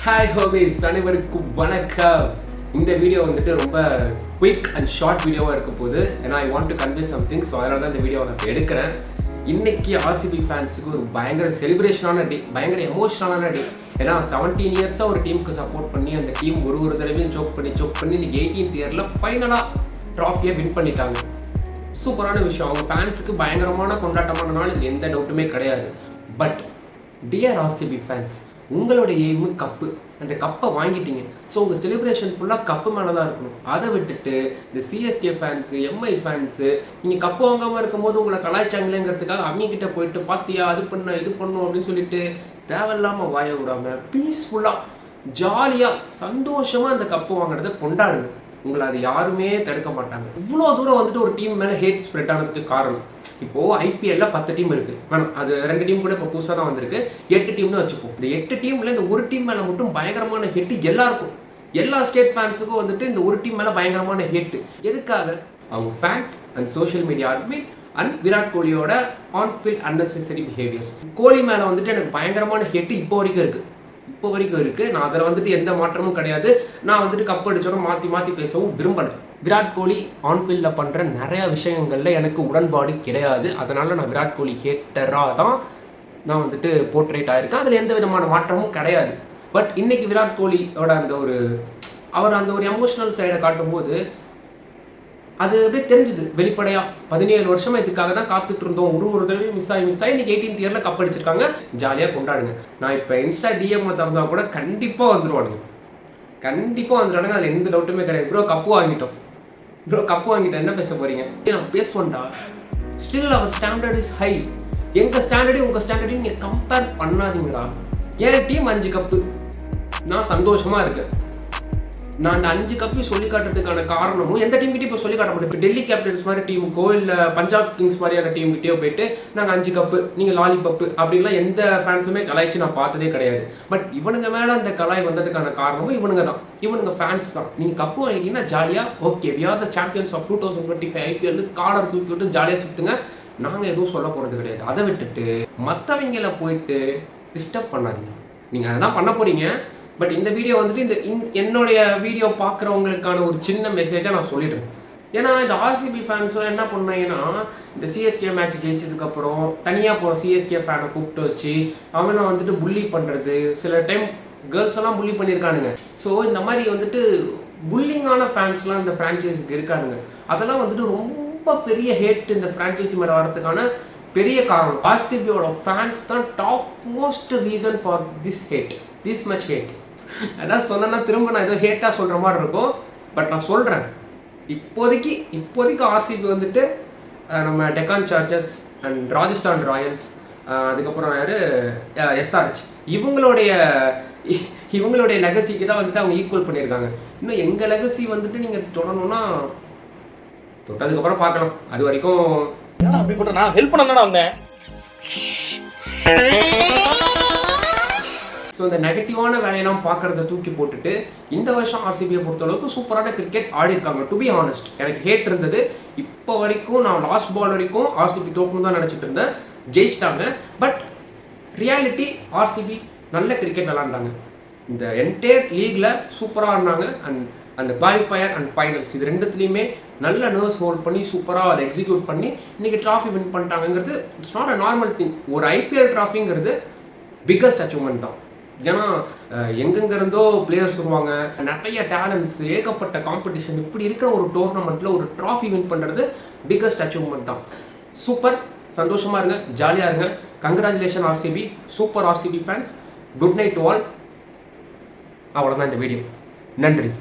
Hi ஹோபீஸ் அனைவருக்கும் வணக்கம். இந்த வீடியோ வந்துட்டு ரொம்ப குயிக் அண்ட் ஷார்ட் வீடியோவாக இருக்க போது. ஏன்னா I want to convey something. So அதனால தான் இந்த வீடியோவை நான் எடுக்கிறேன். இன்னைக்கு ஆர்சிபி ஃபேன்ஸுக்கு ஒரு பயங்கர செலிப்ரேஷனான டே, பயங்கர எமோஷனலான டே. ஏன்னா 17 இயர்ஸாக ஒரு டீமுக்கு சப்போர்ட் பண்ணி அந்த டீம் ஒரு தடவையும் சோக் பண்ணி இன்னைக்கு 18th இயரில் ஃபைனலாக ட்ராஃபியை வின் பண்ணிட்டாங்க. சூப்பரான விஷயம். அவங்க ஃபேன்ஸுக்கு பயங்கரமான கொண்டாட்டமான நாள், இது எந்த டவுட்டுமே கிடையாது. பட் டியர் ஆர்சிபி ஃபேன்ஸ், உங்களோட எய்மு கப்பு. அந்த கப்பை வாங்கிட்டீங்க. ஸோ உங்கள் செலிப்ரேஷன் ஃபுல்லாக கப்பு மேலே தான் இருக்கணும். அதை விட்டுட்டு இந்த சிஎஸ்கே ஃபேன்ஸு, எம்ஐ ஃபேன்ஸு, நீங்கள் கப்பு வாங்காமல் இருக்கும்போது உங்களை கலாய்ச்சாங்களேங்கிறதுக்காக அவங்கக்கிட்ட போயிட்டு பார்த்தியா அது பண்ண இது பண்ணும் அப்படின்னு சொல்லிட்டு தேவையில்லாமல் வாய விடாமல் பீஸ்ஃபுல்லாக ஜாலியாக சந்தோஷமாக அந்த கப்பு வாங்குறத கொண்டாடுங்க. உங்களை அது யாருமே தடுக்க மாட்டாங்க. இவ்வளோ தூரம் வந்துட்டு ஒரு டீம் மேலே ஹேட் ஸ்ப்ரெட் ஆனதுக்கு காரணம், இப்போது ஐபிஎல்ல 10 டீம் இருக்குது. வேணும் அது 2 டீம் கூட இப்போ புதுசாக தான் வந்திருக்கு. 8 டீம்னு வச்சுப்போம். இந்த 8 டீமில் இந்த ஒரு டீம் மேலே மட்டும் பயங்கரமான ஹேட்டு எல்லாருக்கும். எல்லா ஸ்டேட் ஃபேன்ஸுக்கும் வந்துட்டு இந்த ஒரு டீம் மேலே பயங்கரமான ஹேட்டு. எதுக்காக? அவங்க fans and social media admin and Virat கோலியோட on field unnecessary behaviours. Kohli மேலே வந்துட்டு எனக்கு பயங்கரமான ஹேட்டு இப்போ வரைக்கும் இருக்குது. நான் அதில் வந்துட்டு எந்த மாற்றமும் கிடையாது. நான் வந்துட்டு கப் அடிச்சோட மாற்றி பேசவும் விரும்பலை. விராட் கோலி ஆன்ஃபீல்டில் பண்ணுற நிறையா விஷயங்களில் எனக்கு உடன்பாடு கிடையாது. அதனால் நான் விராட் கோலி ஹேட்டராக தான் நான் வந்துட்டு போர்ட்ரேட் ஆகிருக்கேன். அதில் எந்த விதமான மாற்றமும் கிடையாது. பட் இன்றைக்கி விராட் கோலியோட அவர் அந்த ஒரு எமோஷனல் சைடை காட்டும்போது அது அப்படியே தெரிஞ்சுது வெளிப்படையாக. 17 வருஷமாக இதுக்காக தான் காத்துட்டு இருந்தோம். ஒரு தடவை மிஸ் ஆகி இன்னைக்கு 18th இயரில் கப் அடிச்சிருக்காங்க. ஜாலியாக கொண்டாடுங்க. நான் இப்போ இன்ஸ்டா டிஎம்ல திறந்தால் கூட கண்டிப்பாக வந்துடுவானுங்க. அதில் எந்த டவுட்டுமே கிடையாது. ப்ரோ கப்பு வாங்கிட்டோம் என்ன பேச போகிறீங்க? நான் பேசுவேன்டா. Still our standard is high. எங்கள் ஸ்டாண்டர்டையும் உங்கள் ஸ்டாண்டர்டையும் நீங்கள் கம்பேர் பண்ணாதீங்கடா. என் டீம் 5 கப்பு, நான் சந்தோஷமாக இருக்கேன். நான் அந்த 5 கப்பையும் சொல்லி காட்டுறதுக்கான காரணமும் எந்த டீம்கிட்டையும் இப்போ சொல்லி காட்ட முடியும். இப்போ டெல்லி கேபிட்டல்ஸ் மாதிரி டீமுக்கோ இல்லை பஞ்சாப் கிங்ஸ் மாதிரியான டீம்கிட்டயோ போயிட்டு நாங்கள் 5 கப்பு, நீங்கள் லாலிபப்பு அப்படின்லாம் எந்த ஃபேன்ஸுமே கலாய்ச்சி நான் பார்த்ததே கிடையாது. பட் இவனுங்க மேலே அந்த கலாய் வந்ததுக்கான காரணமும் இவனுங்க ஃபேன்ஸ் தான். நீங்கள் கப்பு வாங்கிட்டீங்கன்னா ஜாலியாக okay, we are the champions of 2025 IPL collar தூக்கி விட்டு ஜாலியாக சுற்றுங்க. நாங்கள் எதுவும் சொல்ல போகிறது கிடையாது. அதை விட்டுட்டு மற்றவங்களை போயிட்டு டிஸ்டர்ப் பண்ணாதீங்க. நீங்கள் அதை தான் பண்ண போகிறீங்க. பட் இந்த வீடியோ வந்துட்டு என்னுடைய வீடியோ பார்க்குறவங்களுக்கான ஒரு சின்ன மெசேஜாக நான் சொல்லிடுறேன். ஏன்னா இந்த ஆர்சிபி ஃபேன்ஸும் என்ன பண்ணாங்கன்னா, இந்த சிஎஸ்கே மேட்ச் ஜெயிச்சதுக்கப்புறம் தனியாக போகிற சிஎஸ்கே ஃபேனை கூப்பிட்டு வச்சு அவனை வந்துட்டு புள்ளி பண்ணுறது, சில டைம் கேர்ள்ஸ் எல்லாம் புள்ளி பண்ணியிருக்கானுங்க. ஸோ இந்த மாதிரி வந்துட்டு புல்லிங்கான ஃபேன்ஸ்லாம் இந்த ஃப்ரான்ச்சைஸிக்கு இருக்கானுங்க. அதெல்லாம் வந்துட்டு ரொம்ப பெரிய ஹேட் இந்த ஃப்ரான்ச்சைஸி மேலே வரதுக்கான பெரிய காரணம். ஆர்சிபியோட ஃபேன்ஸ் தான் top most reason for this much hate. அதான் சொன்னேன்னா திரும்ப நான் ஏதோ ஹேட்டாக சொல்கிற மாதிரி இருக்கும். பட் நான் சொல்கிறேன், இப்போதைக்கு ஆர்சிபி வந்துட்டு நம்ம Deccan chargers and Rajasthan Royals, அதுக்கப்புறம் எஸ்ஆர்ஹெச், இவங்களுடைய லெகசிக்கு தான் வந்துட்டு அவங்க ஈக்குவல் பண்ணியிருக்காங்க. இன்னும் எங்கள் லெகசி வந்துட்டு நீங்கள் தொடரணும்னா தொட்டதுக்கப்புறம் பார்க்கலாம். அது வரைக்கும் நான் ஹெல்ப் பண்ண. ஸோ இந்த நெகட்டிவான வேலையெல்லாம் பார்க்குறத தூக்கி போட்டுட்டு இந்த வருஷம் ஆர்சிபியை பொறுத்தளவுக்கு சூப்பரான கிரிக்கெட் ஆடி இருக்காங்க. டு பி ஆனஸ்ட், எனக்கு ஹேட் இருந்தது. இப்போ வரைக்கும் நான் லாஸ்ட் பால் வரைக்கும் ஆர்சிபி தோக்கணும் தான் நினச்சிட்டு இருந்தேன். ஜெயிச்சிட்டாங்க. பட் ரியாலிட்டி ஆர்சிபி நல்ல கிரிக்கெட் விளாண்டாங்க. இந்த என்டையர் லீக்ல சூப்பராக இருந்தாங்க. அண்ட் அந்த குவாலிஃபயர் அண்ட் ஃபைனல்ஸ் இது ரெண்டுத்துலேயுமே நல்ல நர்வ்ஸ் ஹோல்ட் பண்ணி சூப்பராக அதை எக்ஸிக்யூட் பண்ணி இன்றைக்கி ட்ராஃபி வின் பண்ணிட்டாங்கிறது it's not a normal thing. ஒரு ஐபிஎல் ட்ராஃபிங்கிறது பிக்கஸ்ட் அச்சீவ்மெண்ட் தான். ஏன்னா எங்கெங்கிருந்தோ பிளேயர்ஸ் வருவாங்க, நிறைய டேலண்ட்ஸ், ஏகப்பட்ட காம்படிஷன். இப்படி இருக்கிற ஒரு டோர்னமெண்ட்டில் ஒரு ட்ராஃபி வின் பண்ணுறது பிக்கஸ்ட் அச்சீவ்மெண்ட் தான். சூப்பர், சந்தோஷமாக இருங்க, ஜாலியாக இருங்க. Congratulation RCB, super RCB fans. Good night to all. அவ்வளோதான் இந்த வீடியோ. நன்றி.